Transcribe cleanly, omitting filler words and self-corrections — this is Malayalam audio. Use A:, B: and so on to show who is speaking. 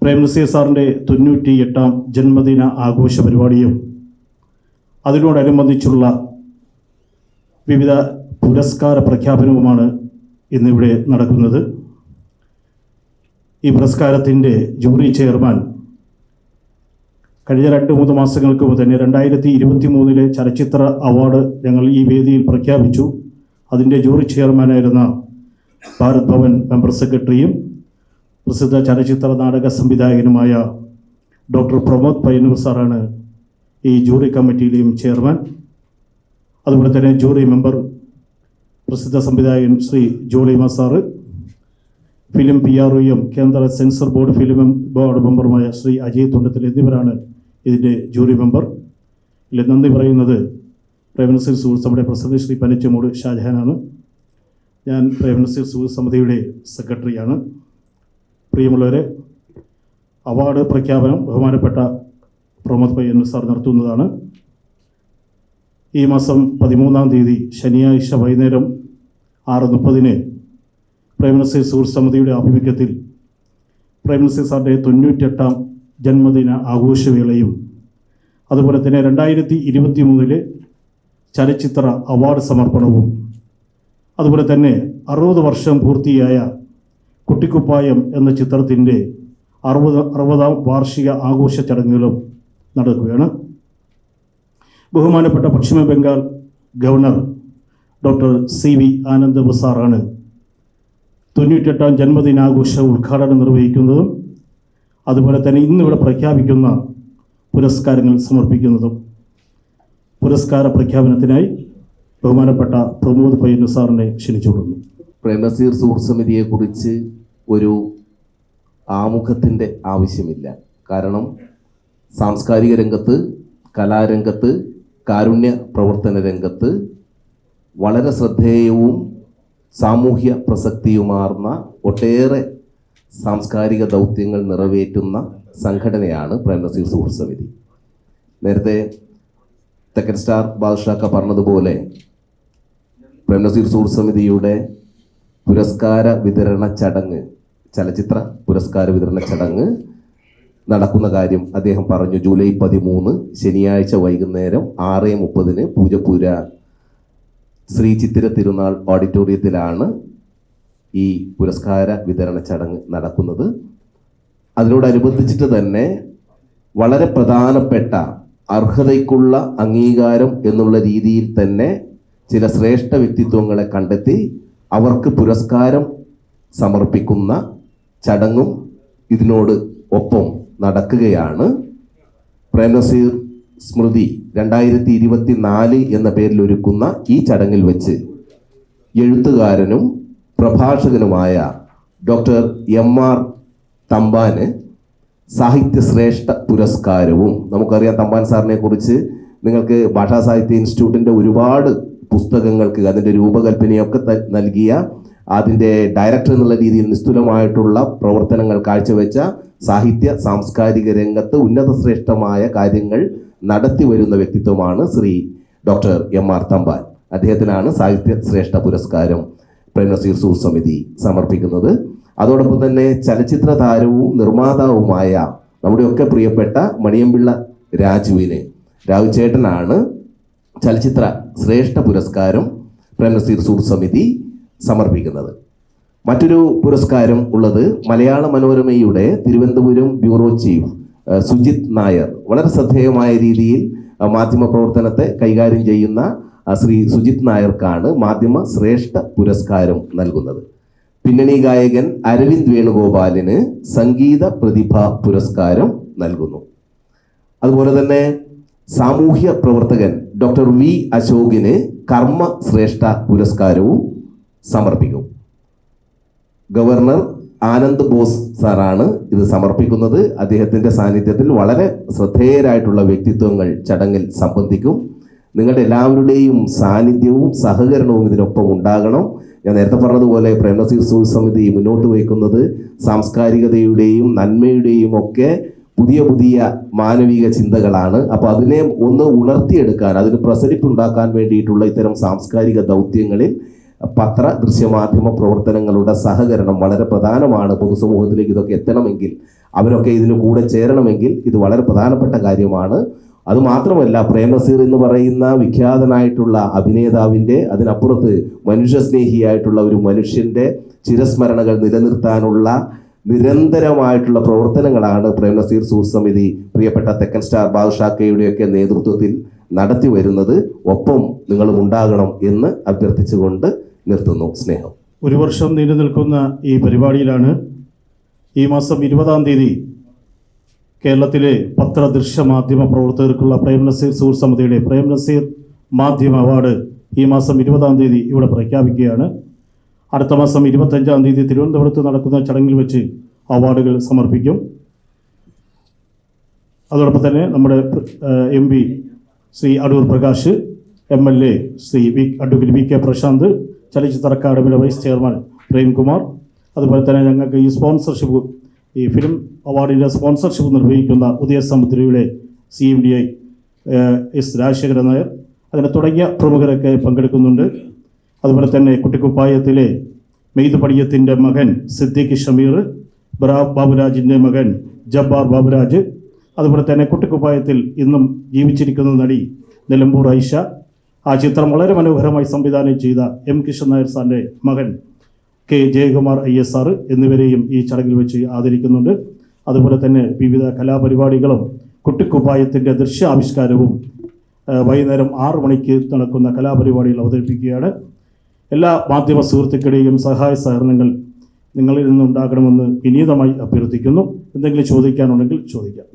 A: പ്രേംനസീർ സാറിൻ്റെ 98ാം ജന്മദിന ആഘോഷ പരിപാടിയും അതിനോടനുബന്ധിച്ചുള്ള വിവിധ പുരസ്കാര പ്രഖ്യാപനവുമാണ് ഇന്നിവിടെ നടക്കുന്നത്. ഈ പുരസ്കാരത്തിൻ്റെ ജൂറി ചെയർമാൻ കഴിഞ്ഞ 2-3 മാസങ്ങൾക്ക് മുമ്പ് തന്നെ 2023 ചലച്ചിത്ര അവാർഡ് ഞങ്ങൾ ഈ വേദിയിൽ പ്രഖ്യാപിച്ചു. അതിൻ്റെ ജൂറി ചെയർമാനായിരുന്ന ഭാരത് ഭവൻ മെമ്പർ സെക്രട്ടറിയും പ്രസിദ്ധ ചലച്ചിത്ര നാടക സംവിധായകനുമായ ഡോക്ടർ പ്രമോദ് പയ്യന്നൂർ സാറാണ് ഈ ജൂറി കമ്മിറ്റിയിലെയും ചെയർമാൻ. അതുപോലെ തന്നെ ജൂറി മെമ്പർ പ്രസിദ്ധ സംവിധായകൻ Shri Jolima sir, film PROM കേന്ദ്ര സെൻസർ ബോർഡ് ഫിലിം ബോർഡ് മെമ്പറുമായ ശ്രീ അജയ് തുണ്ടത്തിൽ എന്നിവരാണ് ഇതിൻ്റെ ജൂറി മെമ്പർ. ഇതിൽ നന്ദി പറയുന്നത് പ്രേംനസീർ സുഹൃത്ത് സമിതിയുടെ പ്രസിഡന്റ് ശ്രീ പനിച്ചമൂട് ഷാജഹാനാണ്. ഞാൻ പ്രേംനസീർ സുഹൃത്ത് സമിതിയുടെ സെക്രട്ടറിയാണ്. പ്രിയമുള്ളവരെ, അവാർഡ് പ്രഖ്യാപനം ബഹുമാനപ്പെട്ട പ്രമോദ് പയ്യന്നൂർ സാർ നടത്തുന്നതാണ്. ഈ മാസം 13-ാം തീയതി ശനിയാഴ്ച വൈകുന്നേരം 6:30 പ്രേംനസീർ സുഹൃത്ത് സമിതിയുടെ ആഭിമുഖ്യത്തിൽ പ്രേംനസീർ സാറിൻ്റെ 98ാം ജന്മദിന ആഘോഷവേളയും അതുപോലെ തന്നെ 2023 ചലച്ചിത്ര അവാർഡ് സമർപ്പണവും അതുപോലെ തന്നെ 60 വർഷം പൂർത്തിയായ കുട്ടിക്കുപ്പായം എന്ന ചിത്രത്തിൻ്റെ 60ാം വാർഷിക ആഘോഷ ചടങ്ങുകളും നടക്കുകയാണ്. ബഹുമാനപ്പെട്ട Paschima Bengal governor doctor CV Anand ബസാറാണ് 98ാം ജന്മദിനാഘോഷ ഉദ്ഘാടനം നിർവഹിക്കുന്നതും അതുപോലെ തന്നെ ഇന്നിവിടെ പ്രഖ്യാപിക്കുന്ന പുരസ്കാരങ്ങൾ സമർപ്പിക്കുന്നതും. പുരസ്കാര പ്രഖ്യാപനത്തിനായി ബഹുമാനപ്പെട്ട പ്രമോദ് പയ്യന്നൂർ സാറിനെ ക്ഷണിച്ചുകൊള്ളുന്നു.
B: പ്രേംനസീർ സുഹൃത്ത് സമിതിയെക്കുറിച്ച് ഒരു ആമുഖത്തിൻ്റെ ആവശ്യമില്ല. കാരണം സാംസ്കാരിക രംഗത്ത്, കലാരംഗത്ത്, കാരുണ്യ പ്രവർത്തന രംഗത്ത് വളരെ ശ്രദ്ധേയവും സാമൂഹ്യ പ്രസക്തിയുമാർന്ന ഒട്ടേറെ സാംസ്കാരിക ദൗത്യങ്ങൾ നിറവേറ്റുന്ന സംഘടനയാണ് പ്രേംനസീർ സുഹൃത്ത് സമിതി. നേരത്തെ തെക്കൻ സ്റ്റാർ ബാദ്ഷാക്ക പറഞ്ഞതുപോലെ പ്രേംനസീർ സുഹൃത്ത് സമിതിയുടെ പുരസ്കാര വിതരണ ചടങ്ങ്, ചലച്ചിത്ര പുരസ്കാര വിതരണ ചടങ്ങ് നടക്കുന്ന കാര്യം അദ്ദേഹം പറഞ്ഞു. ജൂലൈ 13 ശനിയാഴ്ച വൈകുന്നേരം 6:30 പൂജപ്പുര ശ്രീ ചിത്തിര തിരുനാൾ ഓഡിറ്റോറിയത്തിലാണ് ഈ പുരസ്കാര വിതരണ ചടങ്ങ് നടക്കുന്നത്. അതിനോടനുബന്ധിച്ചിട്ട് തന്നെ വളരെ പ്രധാനപ്പെട്ട അർഹതയ്ക്കുള്ള അംഗീകാരം എന്നുള്ള രീതിയിൽ തന്നെ ചില ശ്രേഷ്ഠ വ്യക്തിത്വങ്ങളെ കണ്ടെത്തി അവർക്ക് പുരസ്കാരം സമർപ്പിക്കുന്ന ചടങ്ങും ഇതിനോട് ഒപ്പം നടക്കുകയാണ്. പ്രേംനസീർ സ്മൃതി 2024 എന്ന പേരിൽ ഒരുക്കുന്ന ഈ ചടങ്ങിൽ വെച്ച് എഴുത്തുകാരനും പ്രഭാഷകനുമായ ഡോക്ടർ MR തമ്പാന് സാഹിത്യശ്രേഷ്ഠ പുരസ്കാരവും, നമുക്കറിയാം തമ്പാൻ സാറിനെ കുറിച്ച് നിങ്ങൾക്ക് ഭാഷാ സാഹിത്യ ഇൻസ്റ്റിറ്റ്യൂട്ടിൻ്റെ ഒരുപാട് പുസ്തകങ്ങൾക്ക് അതിൻ്റെ രൂപകൽപ്പനയൊക്കെ നൽകിയ, അതിൻ്റെ ഡയറക്ടർ എന്നുള്ള രീതിയിൽ നിസ്തുലമായിട്ടുള്ള പ്രവർത്തനങ്ങൾ കാഴ്ചവെച്ച, സാഹിത്യ സാംസ്കാരിക രംഗത്ത് ഉന്നത ശ്രേഷ്ഠമായ കാര്യങ്ങൾ നടത്തി വരുന്ന വ്യക്തിത്വമാണ് ശ്രീ ഡോക്ടർ MR തമ്പാൻ. അദ്ദേഹത്തിനാണ് സാഹിത്യ ശ്രേഷ്ഠ പുരസ്കാരം പ്രേംനസീർ സുഹൃത്ത് സമിതി സമർപ്പിക്കുന്നത്. അതോടൊപ്പം തന്നെ ചലച്ചിത്ര താരവും നിർമ്മാതാവുമായ നമ്മുടെയൊക്കെ പ്രിയപ്പെട്ട മണിയമ്പിള്ള രാജുചേട്ടനാണ് ചലച്ചിത്ര ശ്രേഷ്ഠ പുരസ്കാരം പ്രേംനസീർ സുഹൃത്ത് സമിതി സമർപ്പിക്കുന്നത്. മറ്റൊരു പുരസ്കാരം ഉള്ളത് മലയാള മനോരമയുടെ തിരുവനന്തപുരം ബ്യൂറോ ചീഫ് സുജിത് നായർ. വളരെ ശ്രദ്ധേയമായ രീതിയിൽ മാധ്യമപ്രവർത്തനത്തെ കൈകാര്യം ചെയ്യുന്ന ശ്രീ സുജിത് നായർക്കാണ് മാധ്യമ ശ്രേഷ്ഠ പുരസ്കാരം നൽകുന്നത്. പിന്നണി ഗായകൻ അരവിന്ദ് വേണുഗോപാലിന് സംഗീത പ്രതിഭ പുരസ്കാരം നൽകുന്നു. അതുപോലെ തന്നെ സാമൂഹ്യ പ്രവർത്തകൻ ഡോക്ടർ V അശോകിന് കർമ്മ ശ്രേഷ്ഠ പുരസ്കാരവും സമർപ്പിക്കും. ഗവർണർ ആനന്ദ് ബോസ് സാറാണ് ഇത് സമർപ്പിക്കുന്നത്. അദ്ദേഹത്തിൻ്റെ സാന്നിധ്യത്തിൽ വളരെ ശ്രദ്ധേയരായിട്ടുള്ള വ്യക്തിത്വങ്ങൾ ചടങ്ങിൽ സംബന്ധിക്കും. നിങ്ങളുടെ എല്ലാവരുടെയും സാന്നിധ്യവും സഹകരണവും ഇതിനൊപ്പം ഉണ്ടാകണം. ഞാൻ നേരത്തെ പറഞ്ഞതുപോലെ പ്രേംനസീർ സുഹൃത്ത് സമിതി മുന്നോട്ട് വയ്ക്കുന്നത് സാംസ്കാരികതയുടെയും നന്മയുടെയും ഒക്കെ പുതിയ പുതിയ മാനവിക ചിന്തകളാണ്. അപ്പോൾ അതിനെ ഒന്ന് ഉണർത്തിയെടുക്കാൻ, അതിന് പ്രസരിപ്പുണ്ടാക്കാൻ വേണ്ടിയിട്ടുള്ള ഇത്തരം സാംസ്കാരിക ദൗത്യങ്ങളിൽ പത്ര ദൃശ്യമാധ്യമ പ്രവർത്തനങ്ങളുടെ സഹകരണം വളരെ പ്രധാനമാണ്. പൊതുസമൂഹത്തിലേക്ക് ഇതൊക്കെ എത്തണമെങ്കിൽ അവരൊക്കെ ഇതിന് കൂടെ ചേരണമെങ്കിൽ ഇത് വളരെ പ്രധാനപ്പെട്ട കാര്യമാണ്. അതുമാത്രമല്ല, പ്രേം നസീർ എന്ന് പറയുന്ന വിഖ്യാതനായിട്ടുള്ള അഭിനേതാവിൻ്റെ അതിനപ്പുറത്ത് മനുഷ്യസ്നേഹിയായിട്ടുള്ള ഒരു മനുഷ്യൻ്റെ ചിരസ്മരണകൾ നിലനിർത്താനുള്ള നിരന്തരമായിട്ടുള്ള പ്രവർത്തനങ്ങളാണ് പ്രേം നസീർ സുഹൃത്ത് സമിതി പ്രിയപ്പെട്ട തെക്കൻ സ്റ്റാർ ബാദുഷാക്കയുടെയൊക്കെ നേതൃത്വത്തിൽ നടത്തി വരുന്നത്. ഒപ്പം നിങ്ങളും ഉണ്ടാകണം എന്ന് അഭ്യർത്ഥിച്ചുകൊണ്ട് നിർത്തുന്നു. സ്നേഹം.
A: ഒരു വർഷം നീണ്ടു നിൽക്കുന്ന ഈ പരിപാടിയിലാണ് ഈ മാസം 20-ാം തീയതി കേരളത്തിലെ ദൃശ്യ മാധ്യമ പ്രവർത്തകർക്കുള്ള പ്രേം നസീർ സുഹൃത്ത് സമിതിയുടെ പ്രേം നസീർ മാധ്യമ അവാർഡ് ഈ മാസം 20-ാം തീയതി ഇവിടെ പ്രഖ്യാപിക്കുകയാണ്. അടുത്ത മാസം 25-ാം തീയതി തിരുവനന്തപുരത്ത് നടക്കുന്ന ചടങ്ങിൽ വെച്ച് അവാർഡുകൾ സമർപ്പിക്കും. അതോടൊപ്പം തന്നെ നമ്മുടെ MP Shri Adoor Prakash, MLA Shri advocate VK Prashant, ചലച്ചിത്ര അക്കാദമിയുടെ വൈസ് ചെയർമാൻ പ്രേംകുമാർ, അതുപോലെ തന്നെ ഞങ്ങൾക്ക് ഈ സ്പോൺസർഷിപ്പ്, ഈ ഫിലിം അവാർഡിൻ്റെ സ്പോൺസർഷിപ്പ് നിർവഹിക്കുന്ന ഉദയസമുദ്രയുടെ CMD S രാജശേഖരൻ നായർ, അങ്ങനെ തുടങ്ങിയ പ്രമുഖരൊക്കെ പങ്കെടുക്കുന്നുണ്ട്. അതുപോലെ തന്നെ കുട്ടിക്കുപ്പായത്തിലെ മെയ്ത് പടിയത്തിൻ്റെ മകൻ സിദ്ദീഖ് ഷമീർ, ബാബുരാജിൻ്റെ മകൻ ജബ്ബാർ ബാബുരാജ്, അതുപോലെ തന്നെ കുട്ടിക്കുപ്പായത്തിൽ ഇന്നും ജീവിച്ചിരിക്കുന്ന നടി നിലമ്പൂർ ഐഷ, ആ ചിത്രം വളരെ മനോഹരമായി സംവിധാനം ചെയ്ത M കിഷൻ നായർ സാറിൻ്റെ മകൻ K ജയകുമാർ ISR എന്നിവരെയും ഈ ചടങ്ങിൽ വെച്ച് ആദരിക്കുന്നുണ്ട്. അതുപോലെ തന്നെ വിവിധ കലാപരിപാടികളും കുട്ടിക്കുപ്പായത്തിൻ്റെ ദൃശ്യാവിഷ്കാരവും വൈകുന്നേരം 6 മണിക്ക് നടക്കുന്ന കലാപരിപാടികൾ അവതരിപ്പിക്കുകയാണ്. എല്ലാ മാധ്യമ സുഹൃത്തുക്കളുടെയും സഹായ സഹകരണങ്ങൾ നിങ്ങളിൽ നിന്നുണ്ടാകണമെന്ന് വിനീതമായി അഭ്യർത്ഥിക്കുന്നു. എന്തെങ്കിലും ചോദിക്കാനുണ്ടെങ്കിൽ ചോദിക്കാം.